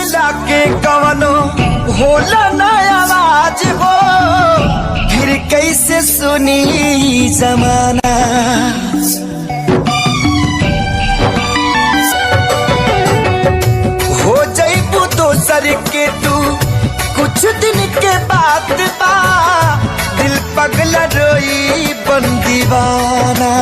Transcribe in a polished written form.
बोला के कवनो होला ना आवाज हो, फिर कैसे सुनी जमाना। हो जाइबू दोसर के तू कुछ दिन के बाद बा, दिल पगला रोई बन दीवाना।